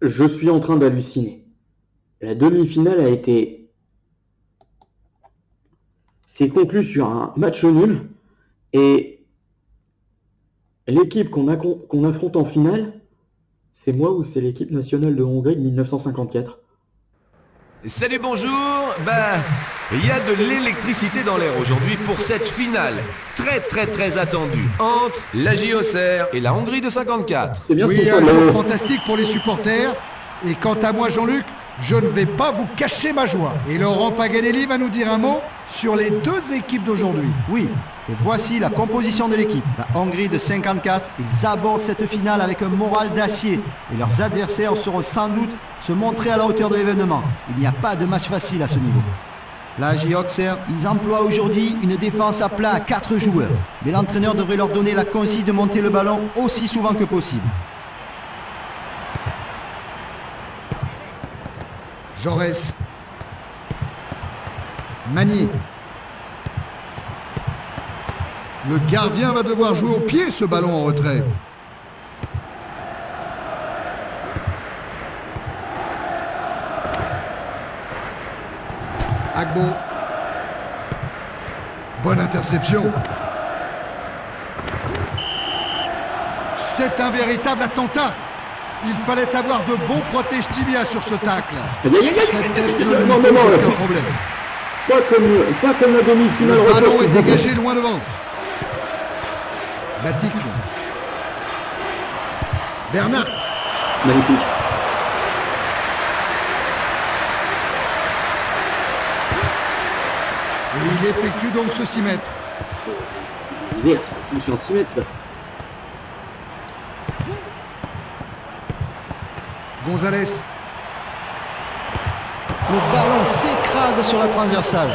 Je suis en train d'halluciner. La demi-finale a été... s'est conclue sur un match nul et l'équipe qu'on affronte en finale, c'est moi ou c'est l'équipe nationale de Hongrie de 1954? Salut, bonjour. Il y a de l'électricité dans l'air aujourd'hui pour cette finale très attendue entre la JOCR et la Hongrie de 54. C'est bien ce Oui, qu'on un fait, jour fantastique pour les supporters. Et quant à moi, Jean-Luc, je ne vais pas vous cacher ma joie. Et Laurent Paganelli va nous dire un mot sur les deux équipes d'aujourd'hui. Oui, et voici la composition de l'équipe. La Hongrie de 54, ils abordent cette finale avec un moral d'acier. Et leurs adversaires sauront sans doute se montrer à la hauteur de l'événement. Il n'y a pas de match facile à ce niveau. La JOCR, ils emploient aujourd'hui une défense à plat à 4 joueurs. Mais l'entraîneur devrait leur donner la consigne de monter le ballon aussi souvent que possible. Jaurès. Magny. Le gardien va devoir jouer au pied ce ballon en retrait. Agbo. Bonne interception. C'est un véritable attentat. Il fallait avoir de bons protèges tibia sur ce tacle. Cette tête ne lui pose aucun problème. Pas comme la demi-finale. Le ballon est dégagé loin devant. Batik. Bernard. Magnifique. Et il effectue donc ce 6 mètres. Misère, ça pousse un 6 mètres, ça. Gonzalez. Le ballon s'écrase sur la transversale.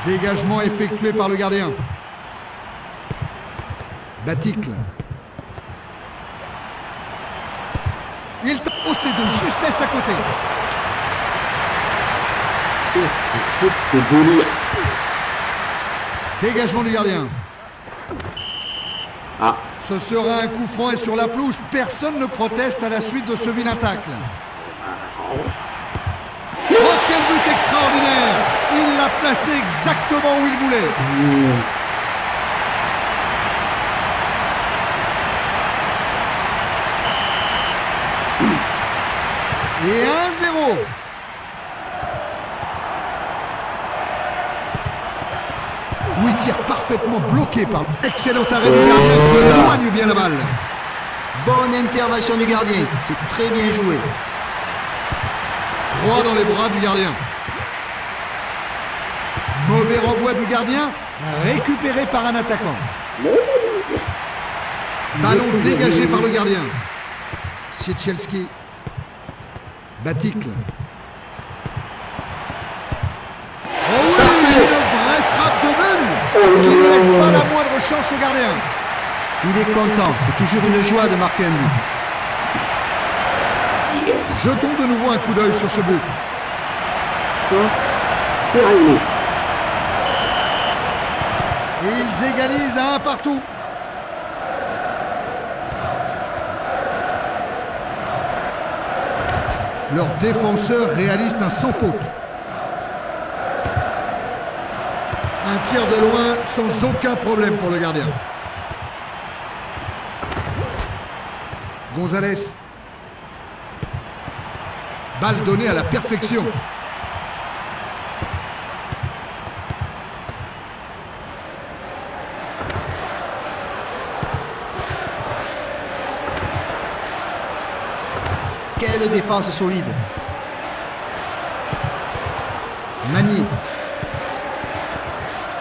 Dégagement effectué par le gardien. Baticle. Il c'est de justesse à côté. C'est délire. Dégagement du gardien. Ah, Ce sera un coup franc et sur la pelouse, personne ne proteste à la suite de ce vilain tacle. Oh, quel but extraordinaire! Il l'a placé exactement où il voulait. Et 1-0. Oui, tire parfaitement bloqué par excellent arrêt du gardien qui éloigne bien la balle. Bonne intervention du gardien, c'est très bien joué. Droit dans les bras du gardien. Mauvais renvoi du gardien, récupéré par un attaquant. Ballon dégagé par le gardien. Siechelski. Baticle. Oh oui, une vraie frappe de but qui ne laisse pas la moindre chance au gardien. Il est content, c'est toujours une joie de marquer un but. Jetons de nouveau un coup d'œil sur ce but. ça, c'est réglé. Et ils égalisent à 1 partout. Leurs défenseurs réalisent un sans faute. Un tir de loin sans aucun problème pour le gardien. Gonzalez. Balle donnée à la perfection. Quelle défense solide. Magny.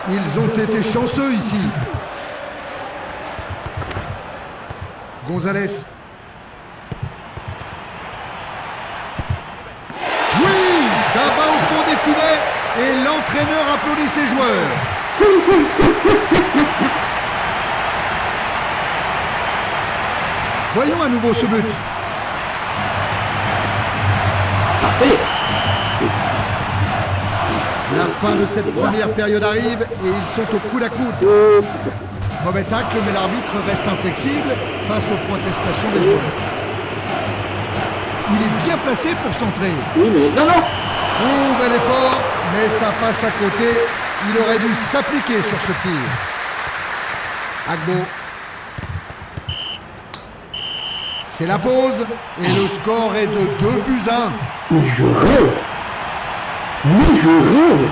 Ils ont été chanceux ici. Gonzalez. Oui, ça va au fond des filets et l'entraîneur applaudit ses joueurs. Voyons à nouveau ce but. La fin de cette première période arrive et ils sont au coude à coude. Mauvais tacle, mais l'arbitre reste inflexible face aux protestations des joueurs. Il est bien placé pour centrer. Oui, mais non, non. Oh, bel effort, mais ça passe à côté. Il aurait dû s'appliquer sur ce tir. Agbo. C'est la pause et le score est de 2-1. Mais je rêve. Mais je rêve.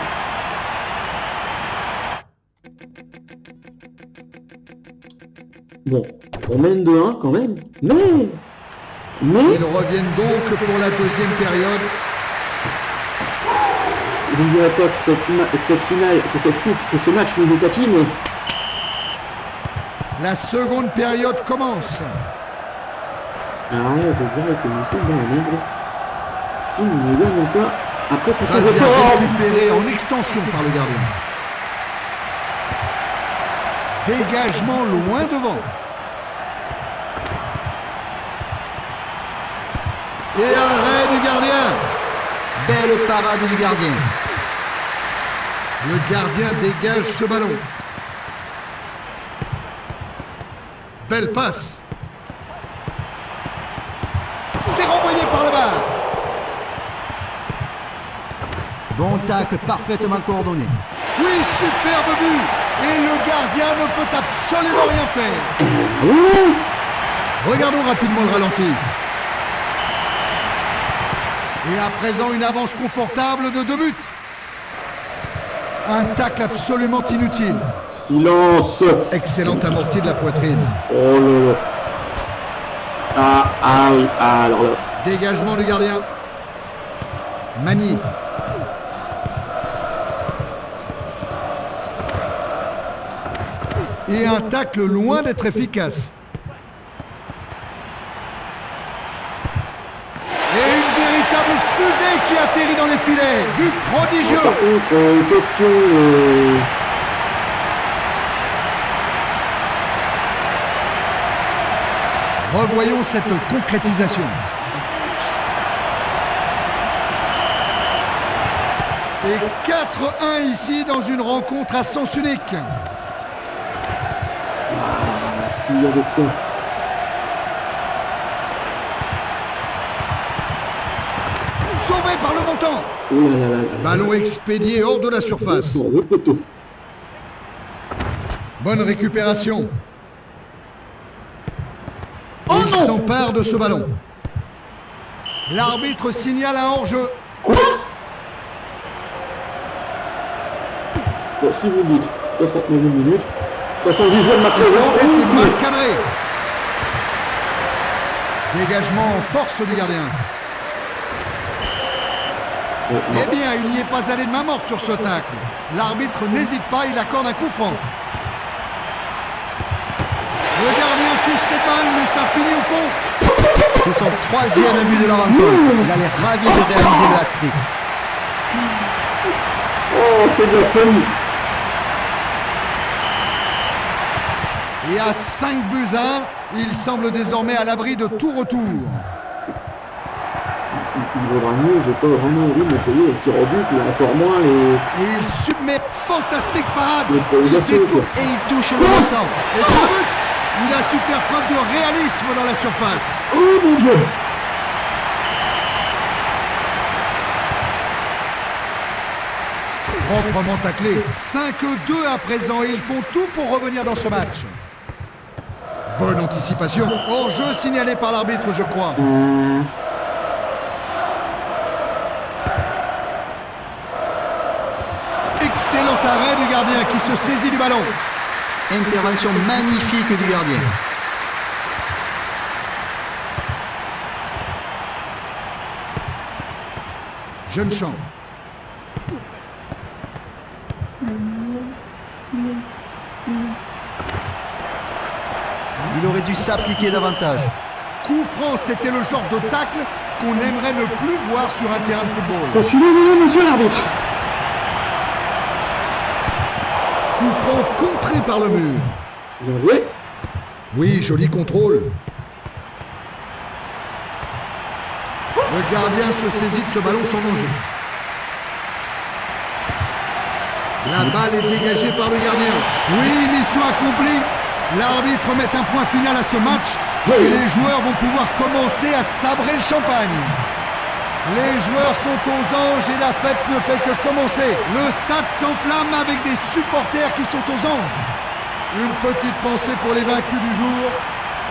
Bon, on mène 2-1 quand même, mais... Ils reviennent donc pour la deuxième période. Je ne dirais pas que cette finale, que ce match nous est acquis, mais... La seconde période commence. Alors là, je dirais que nous sommes dans la merde. Si nous ne gagnons pas, après tout ça... Balle bien récupérée en extension par le gardien. Dégagement loin devant. Et arrêt du gardien. Belle parade du gardien. Le gardien dégage ce ballon. Belle passe. C'est renvoyé par le bas. Bon tacle parfaitement coordonné. Oui, superbe but. Et le gardien ne peut absolument rien faire. Regardons rapidement le ralenti. Et à présent, une avance confortable de 2 buts. Un tacle absolument inutile. Silence. Excellente amortie de la poitrine. Oh là là. Ah oui, alors là. Dégagement du gardien. Mani. Et un tacle loin d'être efficace. Et une véritable fusée qui atterrit dans les filets. But prodigieux. Par contre, question... Revoyons cette concrétisation. Et 4-1 ici dans une rencontre à sens unique. Si, avec ça. Sauvé par le montant. Oh là là là là. Ballon expédié hors de la surface. Sur le poteau. Bonne récupération. Il s'empare de ce ballon. L'arbitre signale un hors-jeu. Bon, si vous dites 69 minutes, 70e ma Et sa présent. tête est mal cadrée. Dégagement en force du gardien. Eh bien, il n'y est pas allé de main morte sur ce tacle. L'arbitre n'hésite pas, il accorde un coup franc. Le gardien touche ses balles, mais ça finit au fond. C'est son 3e but de la rencontre. Il a l'air ravi de réaliser le hat-trick. Oh, c'est de la folie. Et à 5-1, il semble désormais à l'abri de tout retour. Il vaudra mieux, j'ai pas vraiment envie de me payer les tirs au but, et encore moins les... Et il submet, fantastique parade. les Il prolongations, détourne. quoi. Et il touche le montant. Et ce but, il a su faire preuve de réalisme dans la surface. Oh mon Dieu. Proprement taclé. 5-2 à présent et ils font tout pour revenir dans ce match. Bonne anticipation. Hors-jeu signalé par l'arbitre, je crois. Excellent arrêt du gardien qui se saisit du ballon. Intervention magnifique du gardien. Jeune champ. Il aurait dû s'appliquer davantage. Coup franc, c'était le genre de tacle qu'on aimerait ne plus voir sur un terrain de football. Je suis désolé, monsieur l'arbitre. Coup franc contré par le mur. Bien joué. Oui, joli contrôle. Le gardien se saisit de ce ballon sans danger. La balle est dégagée par le gardien. Oui, mission accomplie. L'arbitre met un point final à ce match. Et les joueurs vont pouvoir commencer à sabrer le champagne. Les joueurs sont aux anges et la fête ne fait que commencer. Le stade s'enflamme avec des supporters qui sont aux anges. Une petite pensée pour les vaincus du jour.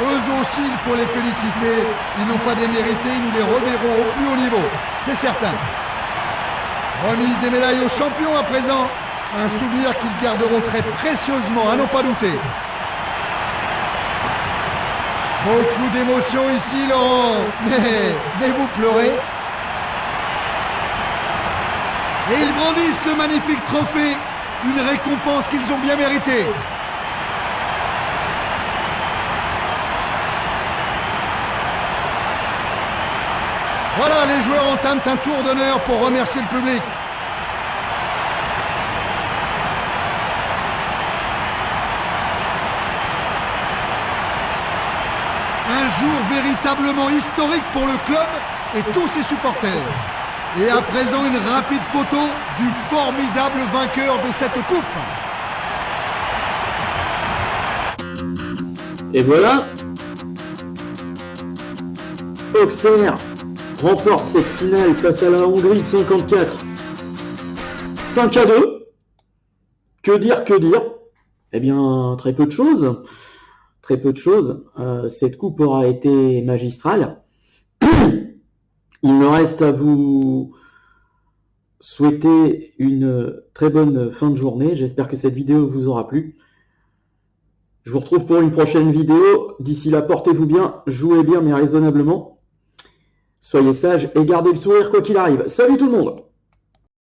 Eux aussi, il faut les féliciter. Ils n'ont pas démérité, nous les reverrons au plus haut niveau. C'est certain. Remise des médailles aux champions à présent. Un souvenir qu'ils garderont très précieusement, à n'en pas douter. Beaucoup d'émotions ici, Laurent. Mais vous pleurez. Et ils brandissent le magnifique trophée. Une récompense qu'ils ont bien méritée. Voilà, les joueurs entament un tour d'honneur pour remercier le public. Un jour véritablement historique pour le club et tous ses supporters. Et à présent, une rapide photo du formidable vainqueur de cette coupe. Et voilà, Auxerre remporte cette finale face à la Hongrie de 54. 5-2. Que dire, que dire? Eh bien, très peu de choses. Très peu de choses. Cette coupe aura été magistrale. Il me reste à vous souhaiter une très bonne fin de journée. J'espère que cette vidéo vous aura plu. Je vous retrouve pour une prochaine vidéo. D'ici là, portez-vous bien, jouez bien mais raisonnablement. Soyez sages et gardez le sourire quoi qu'il arrive. Salut tout le monde!